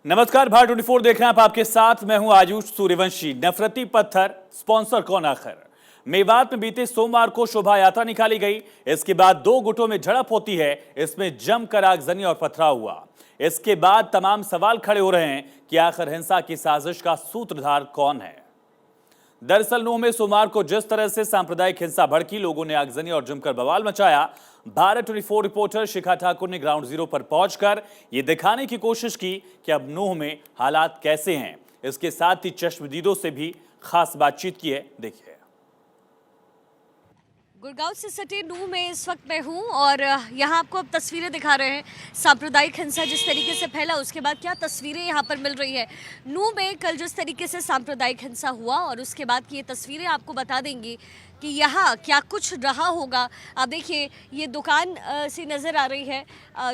नमस्कार, भारत 24 देख रहे हैं आप। आपके साथ मैं हूं आयुष सूर्यवंशी। नफरती पत्थर स्पॉन्सर कौन आखिर? मेवात में बीते सोमवार को शोभा यात्रा निकाली गई। इसके बाद दो गुटों में झड़प होती है। इसमें जमकर आगजनी और पथराव हुआ। इसके बाद तमाम सवाल खड़े हो रहे हैं कि आखिर हिंसा की साजिश का सूत्रधार कौन है। दरअसल नूह में सोमवार को जिस तरह से सांप्रदायिक हिंसा भड़की, लोगों ने आगजनी और जमकर बवाल मचाया। भारत 24 रिपोर्टर शिखा ठाकुर ने ग्राउंड जीरो पर पहुंचकर ये दिखाने की कोशिश की कि अब नूह में हालात कैसे हैं। इसके साथ ही चश्मदीदों से भी खास बातचीत की है, देखिए। गुड़गांव से सटे नूह में इस वक्त मैं हूं और यहां आपको अब तस्वीरें दिखा रहे हैं। सांप्रदायिक हिंसा जिस तरीके से फैला, उसके बाद क्या तस्वीरें यहां पर मिल रही है। नूह में कल जिस तरीके से सांप्रदायिक हिंसा हुआ और उसके बाद की ये तस्वीरें आपको बता देंगी कि यहाँ क्या कुछ रहा होगा। आप देखिए, ये दुकान सी नज़र आ रही है,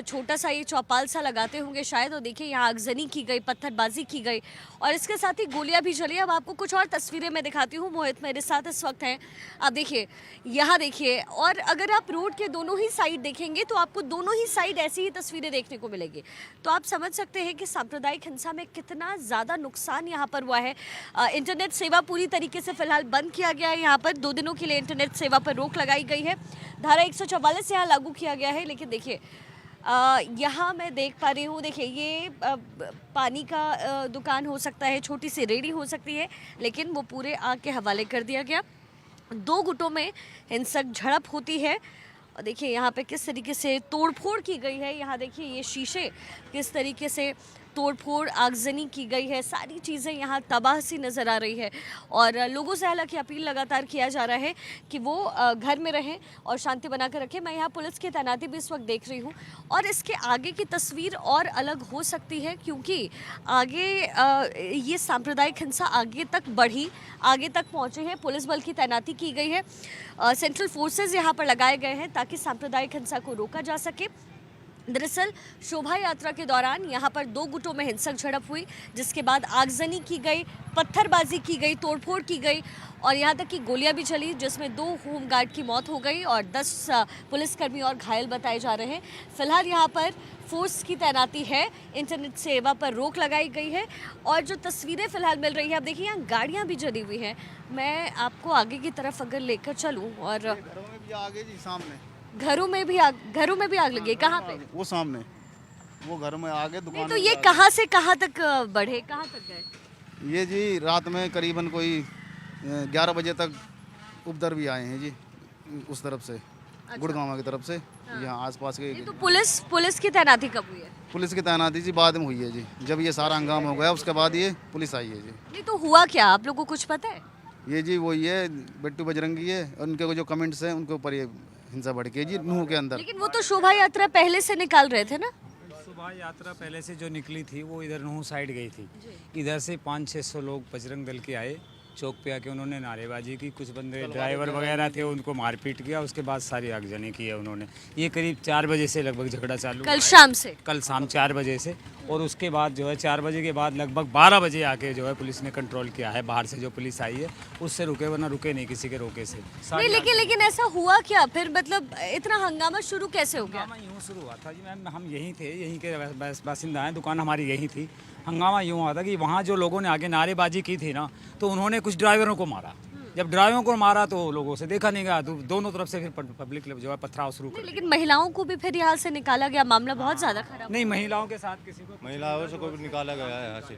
छोटा सा ये चौपाल सा लगाते होंगे शायद। और देखिए यहाँ आगजनी की गई, पत्थरबाजी की गई और इसके साथ ही गोलियां भी चली। अब आपको कुछ और तस्वीरें मैं दिखाती हूँ। मोहित मेरे साथ इस वक्त हैं। आप देखिए, यहाँ देखिए, और अगर आप रोड के दोनों ही साइड देखेंगे तो आपको दोनों ही साइड ऐसी ही तस्वीरें देखने को मिलेगी। तो आप समझ सकते हैं कि सांप्रदायिक हिंसा में कितना ज़्यादा नुकसान यहाँ पर हुआ है। इंटरनेट सेवा पूरी तरीके से फिलहाल बंद किया गया है। यहाँ पर 2 दिनों के लिए इंटरनेट सेवा पर रोक लगाई गई है। धारा 144 यहाँ लागू किया गया है। लेकिन देखिए, यहाँ मैं देख पा रही हूँ, देखिए ये पानी का दुकान हो सकता है, छोटी सी रेहड़ी हो सकती है, लेकिन वो पूरे आग के हवाले कर दिया गया। 2 गुटों में हिंसक झड़प होती है। और देखिए यहाँ पे किस तरीके से तोड़फोड़ की गई है। यहाँ देखिए ये शीशे किस तरीके से तोड़फोड़, आगजनी की गई है। सारी चीज़ें यहाँ तबाह सी नज़र आ रही है। और लोगों से हालांकि अपील लगातार किया जा रहा है कि वो घर में रहें और शांति बनाकर रखें। मैं यहाँ पुलिस की तैनाती भी इस वक्त देख रही हूँ और इसके आगे की तस्वीर और अलग हो सकती है, क्योंकि आगे ये सांप्रदायिक हिंसा आगे तक बढ़ी, आगे तक पहुँचे हैं। पुलिस बल की तैनाती की गई है। सेंट्रल फोर्सेज यहाँ पर लगाए गए हैं ताकि सांप्रदायिक हिंसा को रोका जा सके। दरअसल शोभा यात्रा के दौरान यहाँ पर 2 गुटों में हिंसक झड़प हुई, जिसके बाद आगजनी की गई, पत्थरबाजी की गई, तोड़फोड़ की गई और यहाँ तक कि गोलियां भी चली, जिसमें 2 होमगार्ड की मौत हो गई और 10 पुलिसकर्मी और घायल बताए जा रहे हैं। फिलहाल यहाँ पर फोर्स की तैनाती है, इंटरनेट सेवा पर रोक लगाई गई है और जो तस्वीरें फिलहाल मिल रही है, अब देखिए यहाँ गाड़ियाँ भी जली हुई हैं। मैं आपको आगे की तरफ अगर लेकर चलूँ, और घरों में भी आगे जी, सामने घरों में भी आग लगी है। कहाँ पे? वो सामने, वो घर में आगे दुकान। नहीं तो ये कहाँ से कहाँ तक बढ़े, कहाँ तक गए? ये जी रात में करीबन कोई 11 बजे तक उपद्रव भी आए हैं जी, उस तरफ से। अच्छा। गुड़गांव की तरफ से। यहाँ आसपास के। तो पुलिस की तैनाती कब हुई है? पुलिस की तैनाती जी बाद में हुई है जी, जब ये सारा हंगामा हो गया उसके बाद ये पुलिस आई है जी। नहीं तो हुआ क्या, आप लोगों को कुछ पता है? ये जी वही है, बिट्टू बजरंगी है, उनके जो कमेंट्स हैं उनके ऊपर ये हिंसा बढ़ गई जी नूह के अंदर। लेकिन वो तो शोभा यात्रा पहले से निकाल रहे थे ना। शोभा यात्रा पहले से जो निकली थी वो इधर नूह साइड गई थी। इधर से 500-600 लोग बजरंग दल के आए, चौक पे आके उन्होंने नारेबाजी की। कुछ बंदे ड्राइवर वगैरह थे, उनको मारपीट किया। उसके बाद सारी आगजनी की है उन्होंने। ये करीब 4 बजे से लगभग झगड़ा चालू, कल शाम से, कल शाम 4 बजे से। और उसके बाद जो है 4 बजे के बाद लगभग 12 बजे आके जो है पुलिस ने कंट्रोल किया है। बाहर से जो पुलिस आई है उससे रुके, वरना रुके नहीं किसी के रोके से। नहीं लेकिन ऐसा हुआ क्या फिर, मतलब इतना हंगामा शुरू कैसे हो गया? हंगामा यूँ शुरू हुआ था जी मैम, हम यहीं थे, यहीं के बासिंदा हैं, दुकान हमारी यहीं थी। हंगामा यूँ हुआ था कि वहाँ जो लोगों ने आगे नारेबाजी की थी ना, तो उन्होंने कुछ ड्राइवरों को मारा। जब ड्राइवरों को मारा तो लोगों से देखा नहीं गया, तो दोनों तरफ से फिर पब्लिक जो है पथराव शुरू कर। लेकिन महिलाओं को भी फिर यहाँ से निकाला गया, मामला बहुत ज़्यादा खराब। नहीं, महिलाओं के साथ किसी को, महिलाओं से कोई निकाला गया है यहाँ से।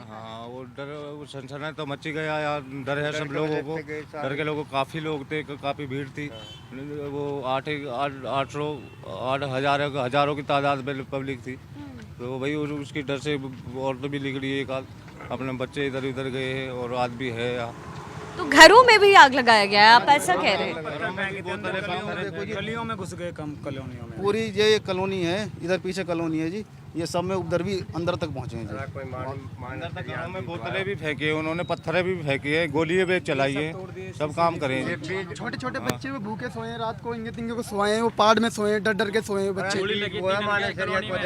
हाँ, वो डर, वो सनसनाहट तो मची गया यार, डर है सब लोगों को। डर के लोगों, काफ़ी लोग थे, काफ़ी भीड़ थी। वो 800 हजारों की तादाद में पब्लिक थी। तो वही उसकी डर से औरतें भी निकली, एक आध अपने बच्चे इधर उधर गए हैं और आज भी है यहाँ। तो घरों में भी आग लगाया गया है, आप ऐसा कह रहे हैं? गलियों में घुस गए, कम कॉलोनियों में। पूरी ये कॉलोनी है, इधर पीछे कॉलोनी है जी, ये सब में उपद्रवी अंदर तक पहुंचे हैं जी। अंदर तक घरों में बोतलें भी फेंकी है उन्होंने, पत्थरें भी फेंकी है, गोलियां भी चलाई है, सब काम करे हैं। छोटे छोटे बच्चे वो भूखे सोए हैं, रात को इंगे तिंगे को सोए हैं, वो पहाड़ में सोए हैं, डर डर के सोए हैं बच्चे।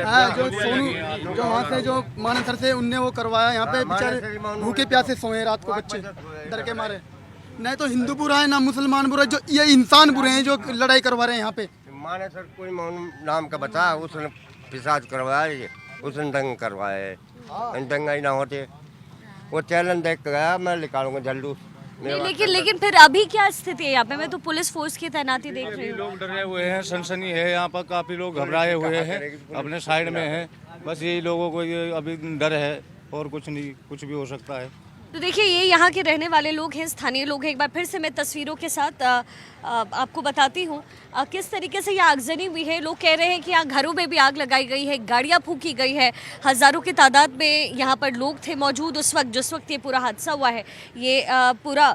हाँ, जो सोनू जो वहाँ से जो मानसर से उनने वो करवाया, यहाँ पे बेचारे भूखे प्यासे सोए हैं रात को बच्चे, डर के मारे। नहीं तो हिंदू बुरा है ना मुसलमान बुरा है, जो ये इंसान बुरे हैं जो लड़ाई करवा रहे हैं यहाँ पे। माने सर कोई नाम का बता, उसने पिशाच करवाया ये। उसने दंग करवाए, दंगा ही ना होते। वो चैलेंज देख गया, मैं निकालूंगा जल्दू। लेकिन फिर अभी क्या स्थिति है यहाँ पे? मैं तो पुलिस फोर्स की तैनाती देख रही हूँ। लोग डरे हुए हैं, सनसनी है यहाँ पर, काफी लोग घबराए हुए हैं, अपने साइड में हैं। बस यही लोगों को ये अभी डर है, और कुछ नहीं, कुछ भी हो सकता है। तो देखिए, ये यहाँ के रहने वाले लोग हैं, स्थानीय लोग हैं। एक बार फिर से मैं तस्वीरों के साथ आपको बताती हूँ किस तरीके से यहाँ आगजनी हुई है। लोग कह रहे हैं कि यहाँ घरों में भी आग लगाई गई है, गाड़ियाँ फूंकी गई है। हज़ारों की तादाद में यहाँ पर लोग थे मौजूद उस वक्त जिस वक्त ये पूरा हादसा हुआ है। ये पूरा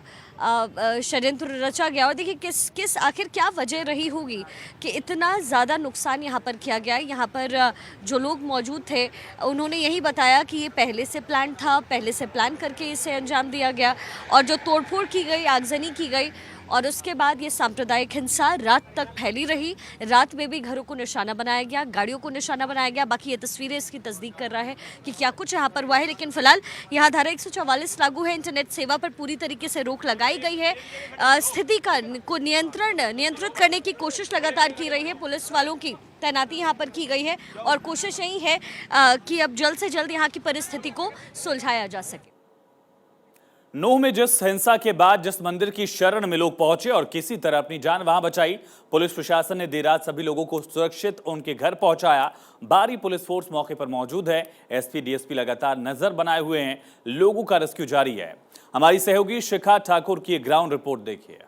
षड्यंत्र रचा गया। और देखिए किस आखिर क्या वजह रही होगी कि इतना ज़्यादा नुकसान यहाँ पर किया गया। यहाँ पर जो लोग मौजूद थे उन्होंने यही बताया कि ये पहले से प्लान था, पहले से प्लान करके इसे अंजाम दिया गया, और जो तोड़फोड़ की गई, आगजनी की गई, और उसके बाद ये सांप्रदायिक हिंसा रात तक फैली रही। रात में भी घरों को निशाना बनाया गया, गाड़ियों को निशाना बनाया गया। बाकी ये तस्वीरें इसकी तस्दीक कर रहा है कि क्या कुछ यहाँ पर हुआ है। लेकिन फिलहाल यहाँ धारा 144 लागू है, इंटरनेट सेवा पर पूरी तरीके से रोक लगाई गई है। स्थिति को नियंत्रित करने की कोशिश लगातार की रही है। पुलिस वालों की तैनाती यहाँ पर की गई है और कोशिश यही है कि अब जल्द से जल्द यहाँ की परिस्थिति को सुलझाया जा सके। नूह में जिस हिंसा के बाद जिस मंदिर की शरण में लोग पहुंचे और किसी तरह अपनी जान वहां बचाई, पुलिस प्रशासन ने देर रात सभी लोगों को सुरक्षित उनके घर पहुंचाया। भारी पुलिस फोर्स मौके पर मौजूद है। एसपी डीएसपी लगातार नजर बनाए हुए हैं। लोगों का रेस्क्यू जारी है। हमारी सहयोगी शिखा ठाकुर की ग्राउंड रिपोर्ट देखिए।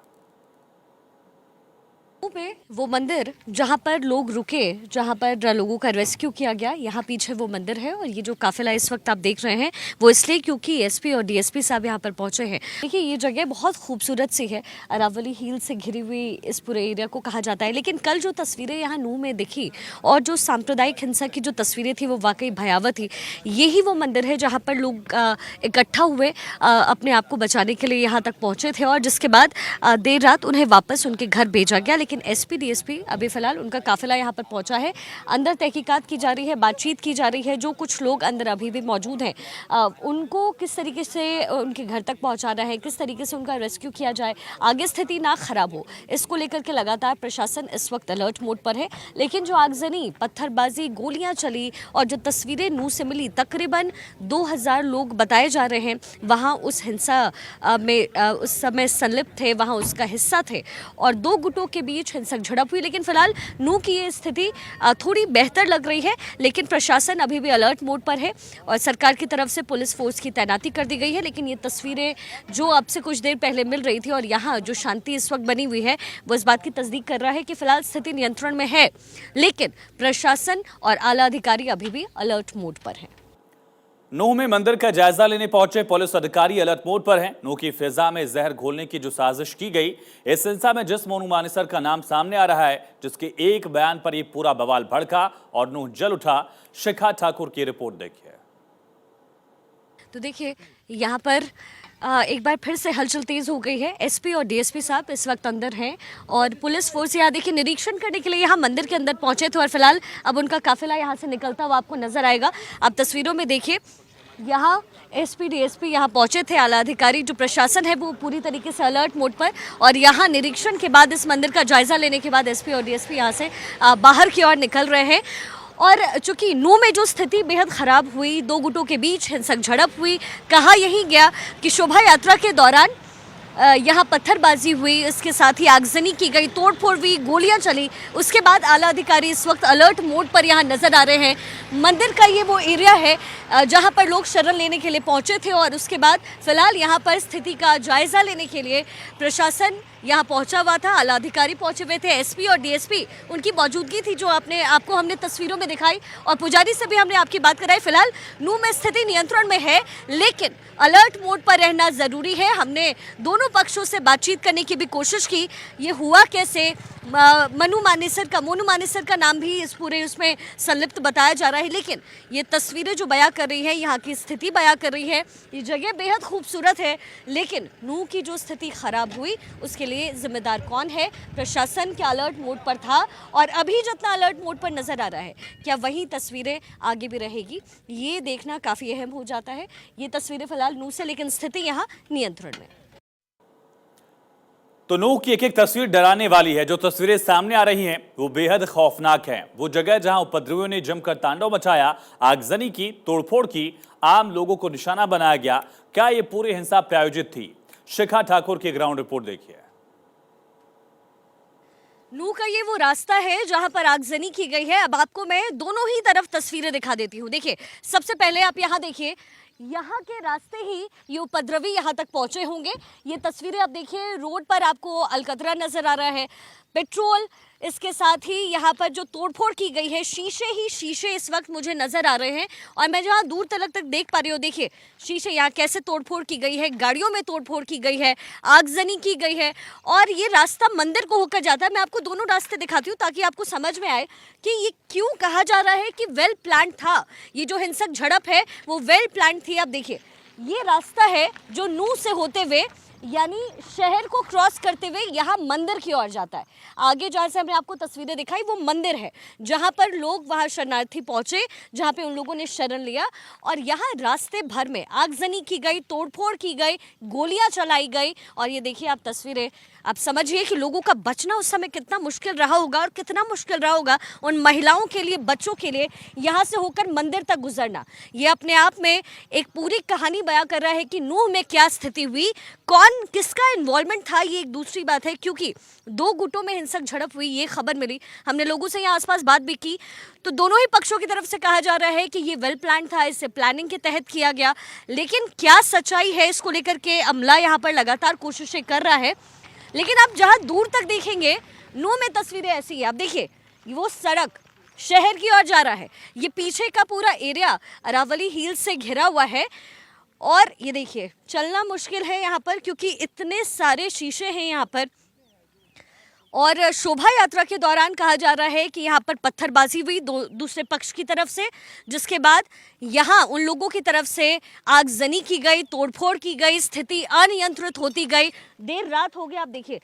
पे वो मंदिर जहाँ पर लोग रुके, जहाँ पर लोगों का रेस्क्यू किया गया, यहाँ पीछे वो मंदिर है। और ये जो काफिला इस वक्त आप देख रहे हैं वो इसलिए क्योंकि एसपी और डीएसपी साहब यहाँ पर पहुंचे हैं। देखिए, ये जगह बहुत खूबसूरत सी है, अरावली हिल से घिरी हुई इस पूरे एरिया को कहा जाता है। लेकिन कल जो तस्वीरें यहाँ नूह में दिखी और जो सांप्रदायिक हिंसा की जो तस्वीरें थी वो वाकई भयावह थी। यही वो मंदिर है जहाँ पर लोग इकट्ठा हुए अपने आप को बचाने के लिए यहाँ तक पहुँचे थे, और जिसके बाद देर रात उन्हें वापस उनके घर भेजा गया। लेकिन एसपी डीएसपी अभी फिलहाल उनका काफिला यहाँ पर पहुंचा है। अंदर तहकीकात की जा रही है, बातचीत की जा रही है। जो कुछ लोग अंदर अभी भी मौजूद हैं उनको किस तरीके से उनके घर तक पहुंचाना है, किस तरीके से उनका रेस्क्यू किया जाए, आगे स्थिति ना खराब हो, इसको लेकर के लगातार प्रशासन इस वक्त अलर्ट मोड पर है। लेकिन जो आगजनी, पत्थरबाजी, गोलियां चली और जो तस्वीरें नूह से मिली, तकरीबन 2000 लोग बताए जा रहे हैं वहाँ उस हिंसा में उस समय संलिप्त थे, वहाँ उसका हिस्सा थे, और दो गुटों के बीच हिंसक झड़प हुई। लेकिन फिलहाल नूह की ये स्थिति थोड़ी बेहतर लग रही है। लेकिन प्रशासन अभी भी अलर्ट मोड पर है और सरकार की तरफ से पुलिस फोर्स की तैनाती कर दी गई है। लेकिन ये तस्वीरें जो अब से कुछ देर पहले मिल रही थी और यहाँ जो शांति इस वक्त बनी हुई है वो इस बात की तस्दीक कर रहा है कि फिलहाल स्थिति नियंत्रण में है। लेकिन प्रशासन और आला अधिकारी अभी भी अलर्ट मोड पर है। नूह में मंदिर का जायजा लेने पहुंचे पुलिस अधिकारी अलर्ट मोड पर हैं। नूह की फिजा में जहर घोलने की जो साजिश की गई, इस हिंसा में जिस मोनू मानेसर का नाम सामने आ रहा है, जिसके एक बयान पर यह पूरा बवाल भड़का और नूह जल उठा। शिखा ठाकुर की रिपोर्ट देखिए। तो देखिए, यहाँ पर एक बार फिर से हलचल तेज हो गई है। एसपी और डीएसपी साहब इस वक्त अंदर हैं और पुलिस फोर्स यहाँ देखिए निरीक्षण करने के लिए यहाँ मंदिर के अंदर पहुंचे थे, और फिलहाल अब उनका काफिला यहाँ से निकलता हुआ आपको नजर आएगा। आप तस्वीरों में देखिए, यहाँ एसपी डीएसपी यहाँ पहुंचे थे, आला अधिकारी, जो प्रशासन है वो पूरी तरीके से अलर्ट मोड पर। और यहाँ निरीक्षण के बाद, इस मंदिर का जायजा लेने के बाद एसपी और डीएसपी यहाँ से बाहर की ओर निकल रहे हैं। और चूंकि नूह में जो स्थिति बेहद ख़राब हुई, दो गुटों के बीच हिंसक झड़प हुई, कहा यही गया कि शोभा यात्रा के दौरान यहाँ पत्थरबाजी हुई, इसके साथ ही आगजनी की गई, तोड़फोड़ हुई, गोलियां चली। उसके बाद आला अधिकारी इस वक्त अलर्ट मोड पर यहाँ नजर आ रहे हैं। मंदिर का ये वो एरिया है जहाँ पर लोग शरण लेने के लिए पहुँचे थे, और उसके बाद फिलहाल यहाँ पर स्थिति का जायजा लेने के लिए प्रशासन यहाँ पहुंचा हुआ था, आला अधिकारी पहुंचे हुए थे, एसपी और डीएसपी उनकी मौजूदगी थी जो आपको हमने तस्वीरों में दिखाई, और पुजारी से भी हमने आपकी बात कराई। फिलहाल नूह में स्थिति नियंत्रण में है, लेकिन अलर्ट मोड पर रहना ज़रूरी है। हमने दोनों पक्षों से बातचीत करने की भी कोशिश की। ये हुआ कैसे, मोनू मानेसर का नाम भी इस पूरे उसमें संलिप्त बताया जा रहा है, लेकिन ये तस्वीरें जो बयां कर रही है, यहाँ की स्थिति बयां कर रही है। ये जगह बेहद खूबसूरत है, लेकिन नूह की जो स्थिति खराब हुई उसके लिए जिम्मेदार कौन है? प्रशासन के अलर्ट मोड पर था, और अभी जितना अलर्ट मोड पर नजर आ रहा है, क्या वही तस्वीरें आगे भी रहेगी, ये देखना काफ़ी अहम हो जाता है। ये तस्वीरें फिलहाल नूह से, लेकिन स्थिति यहाँ नियंत्रण में। तो नूह की एक एक तस्वीर डराने वाली है। जो तस्वीरें सामने आ रही हैं वो बेहद खौफनाक हैं। वो जगह जहां उपद्रवियों ने जमकर तांडव मचाया, आगजनी की, तोड़फोड़ की, आम लोगों को निशाना बनाया गया। क्या ये पूरी हिंसा प्रायोजित थी? शिखा ठाकुर की ग्राउंड रिपोर्ट देखिए। नूह का ये वो रास्ता है जहां पर आगजनी की गई है। अब आपको मैं दोनों ही तरफ तस्वीरें दिखा देती हूँ। देखिए, सबसे पहले आप यहाँ देखिए, यहाँ के रास्ते ही ये उपद्रवी यहाँ तक पहुंचे होंगे। ये तस्वीरें आप देखिए, रोड पर आपको अलकतरा नजर आ रहा है, पेट्रोल, इसके साथ ही यहाँ पर जो तोड़फोड़ की गई है, शीशे ही शीशे इस वक्त मुझे नजर आ रहे हैं। और मैं जहाँ दूर तक देख पा रही हूँ, देखिए शीशे यहाँ कैसे तोड़फोड़ की गई है, गाड़ियों में तोड़फोड़ की गई है, आगजनी की गई है। और ये रास्ता मंदिर को होकर जाता है। मैं आपको दोनों रास्ते दिखाती हूँ ताकि आपको समझ में आए कि ये क्यों कहा जा रहा है कि वेल प्लान था। ये जो हिंसक झड़प है वो वेल प्लान थी। आप देखिए, ये रास्ता है जो नूह से होते हुए यानी शहर को क्रॉस करते हुए यहाँ मंदिर की ओर जाता है। आगे जहाँ से हमने आपको तस्वीरें दिखाई वो मंदिर है जहाँ पर लोग वहाँ शरणार्थी पहुँचे, जहाँ पे उन लोगों ने शरण लिया। और यहाँ रास्ते भर में आगजनी की गई, तोड़फोड़ की गई, गोलियाँ चलाई गई। और ये देखिए आप तस्वीरें, आप समझिए कि लोगों का बचना उस समय कितना मुश्किल रहा होगा और कितना मुश्किल रहा होगा उन महिलाओं के लिए, बच्चों के लिए यहाँ से होकर मंदिर तक गुजरना। ये अपने आप में एक पूरी कहानी बयां कर रहा है कि नूह में क्या स्थिति हुई, कौन किसका इन्वॉल्वमेंट था। ये एक दूसरी बात है, क्योंकि दो गुटों में हिंसक झड़प हुई, ये खबर मिली। हमने लोगों से यहाँ आसपास बात भी की तो दोनों ही पक्षों की तरफ से कहा जा रहा है कि ये वेल प्लान था, इसे प्लानिंग के तहत किया गया। लेकिन क्या सच्चाई है, इसको लेकर के अमला यहाँ पर लगातार कोशिशें कर रहा है। लेकिन आप जहां दूर तक देखेंगे, नूह में तस्वीरें ऐसी है। आप देखिए, वो सड़क शहर की ओर जा रहा है। ये पीछे का पूरा एरिया अरावली हिल्स से घिरा हुआ है। और ये देखिए, चलना मुश्किल है यहाँ पर क्योंकि इतने सारे शीशे हैं यहाँ पर। और शोभा यात्रा के दौरान कहा जा रहा है कि यहाँ पर पत्थरबाजी हुई दूसरे पक्ष की तरफ से, जिसके बाद यहाँ उन लोगों की तरफ से आगजनी की गई, तोड़फोड़ की गई, स्थिति अनियंत्रित होती गई। देर रात हो गई, आप देखिए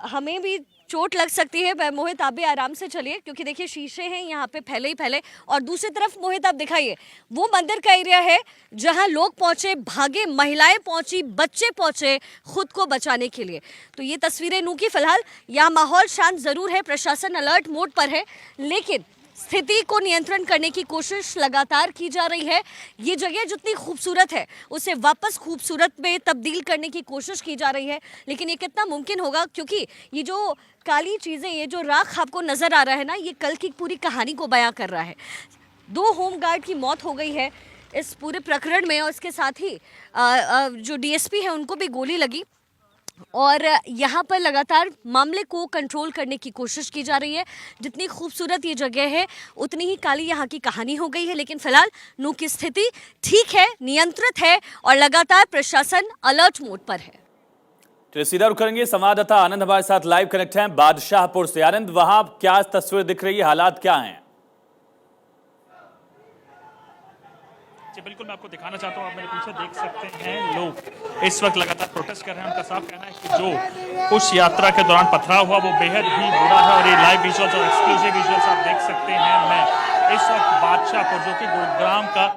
हमें भी चोट लग सकती है। मोहित आप भी आराम से चलिए क्योंकि देखिए शीशे हैं यहाँ पे फैले ही फैले। और दूसरी तरफ मोहित आप दिखाइए, वो मंदिर का एरिया है जहाँ लोग पहुँचे, भागे, महिलाएं पहुँची, बच्चे पहुँचे खुद को बचाने के लिए। तो ये तस्वीरें नूह की। फिलहाल यहाँ माहौल शांत ज़रूर है, प्रशासन अलर्ट मोड पर है, लेकिन स्थिति को नियंत्रण करने की कोशिश लगातार की जा रही है। ये जगह जितनी खूबसूरत है उसे वापस खूबसूरत में तब्दील करने की कोशिश की जा रही है। लेकिन ये कितना मुमकिन होगा, क्योंकि ये जो काली चीज़ें, ये जो राख आपको नज़र आ रहा है ना, ये कल की पूरी कहानी को बयां कर रहा है। 2 होमगार्ड की मौत हो गई है इस पूरे प्रकरण में और इसके साथ ही जो डीएसपी है उनको भी गोली लगी। और यहाँ पर लगातार मामले को कंट्रोल करने की कोशिश की जा रही है। जितनी खूबसूरत ये जगह है उतनी ही काली यहाँ की कहानी हो गई है। लेकिन फिलहाल नूह की स्थिति ठीक है, नियंत्रित है और लगातार प्रशासन अलर्ट मोड पर है। तो सीधा रुख करेंगे, संवाददाता आनंद हमारे साथ लाइव कनेक्ट हैं बादशाहपुर से। आनंद, वहां क्या तस्वीर दिख रही है, हालात क्या हैं? जी बिल्कुल, मैं आपको दिखाना चाहता हूँ। आप मेरे पीछे देख सकते हैं, लोग इस वक्त लगातार प्रोटेस्ट कर रहे हैं। उनका साफ कहना है कि जो उस यात्रा के दौरान पथराव हुआ वो बेहद ही बुरा है। और ये लाइव विजुअल्स और एक्सक्लूसिव विजुअल्स आप देख सकते हैं। मैं इस वक्त बादशाहपुर, जो कि गुरुग्राम का